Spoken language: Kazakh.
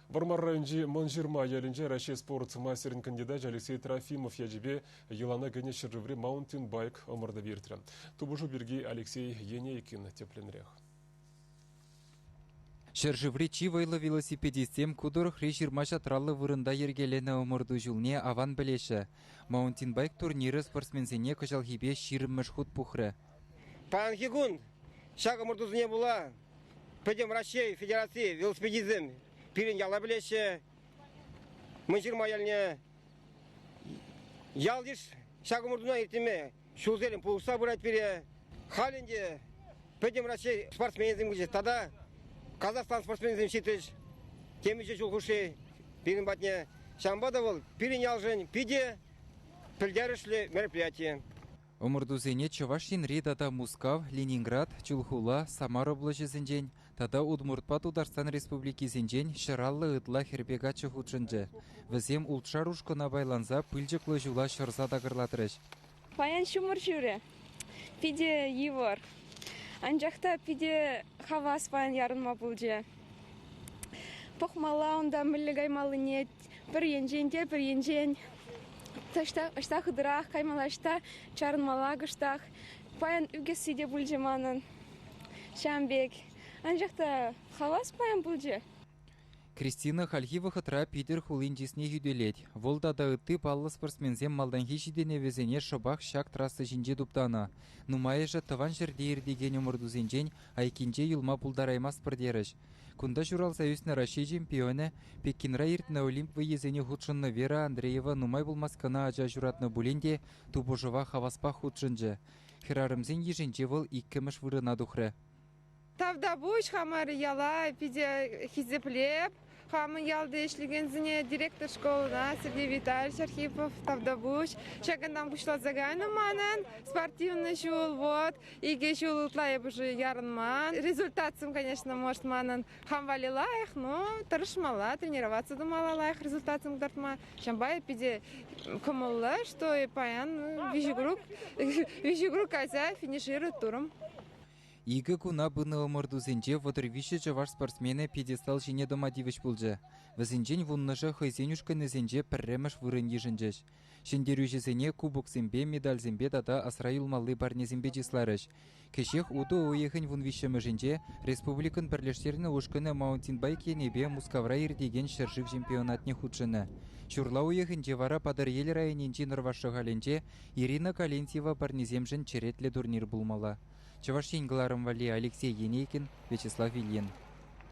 Бармар районжи Монжирма ялінже Россия спорт мастерин кандидат Алексей Трофимов ежебе елана гене шыржывре маунтинбайк омырды бертірі. Тубужу бірге Алексей Енейкин тепленрех. Шыржывре чивайлы велосипедистем кудырых реширмаша траллы вырында ергелене омырды жылне аван білеші. Маунтинбайк турниры спортсменсене кыжалхибе ширыммыш худ пухры. Панхигун, шаг омырдызыне була. Пойдем Россия Федерации велосипедизм. Пирин яла білеші. Монжирма яліне. Ялдиш шаг омырдына ертеме. Шулзелін пулса бұрайт бере. Халінде пойдем Россия спортсменизм гүжі. Тада Казахстан спортсменизм шетіш. Темеше жулхуши. Пирин батне. Шамбада бол. Пирин ялжын. Пиде. Пілдерішлі мероприятие. Омырдузене Чувашин Ридата Мускав, Ленинград, Чулхула, Самара облачы зінжен, тада Удмуртпа Татарстан Республики зінжен шыраллы ытла хербегачы худшынжы. Візем ултша рушкына байланза пыльжықлы жула шырза дағырлатырыш. Паян шумыр жүрі. Пиде евор. Анжақта пиде хавас паян ярынма бұлжы. Пұқмала онда мүлігаймалы нет. Бір енженде, бір енжен. Ташта хыдырах, каймалашта, чарынмалагыштах, паян үгесіде бүлже манын. Шамбек. Анжақта хавас паян бүлже. Кристина Хальхива хытра Питер хулинжисне хүделет. Волдада ытты паллы спортсмензем малданхи жидене везене шыбақ шак трассы жинже дуптана. Нумайыжы тыван жерде ердеген омырдузенжен айкинже юлма пулдараймас бірдеріш. Кунда журал союзна Россия чемпионы Пекинра иртна Олимп выезене худшынны Вера Андреева нумай булмаскана ажа журатны буленде тубужыва хаваспа худшынжы. Хирарымзен еженже выл иккіміш вырына духры. Тавда буш хамар яла пиде хизеплеп. Хамы ялды ишлегензіне директор школына Сергей Витальевич Архипов, Тавдабуш. Шагандам бушла загайны манын, спортивный жул, вот. Иге жул утлайы бужы ярынман. Результатсым, конечно, может манын хам валилайх, но тарышмала, тренироваться думалалайх, результатсым дартма. Шамбай пиде кымылы, что и паян вижигрук айза финиширует туром. Игі куна бұны омырдузенже водырвиші жаваш спортсмены пьедестал жіне домадивіш бұлжы. Візінжен вұнныжы хайзенюшканызенже пірреміш вырын ежінжеш. Шендерюжізене кубоксембе, медальзембе дада асра юлмалы барнезембе жисларыш. Кешех уды ойығын вұнвишіміжінже республикан бірлештеріні ұшқыны маунтинбайке небе Мускавра ердеген шыржық чемпионатне худшыны. Шурла ойығын жевара падар ел районенже нырвашы ғаленже Ирина Калентьева барнеземжін черетлі турнир бұлмала. Чувашин Гларом Вали Алексей Енейкин, Вячеслав Ильин.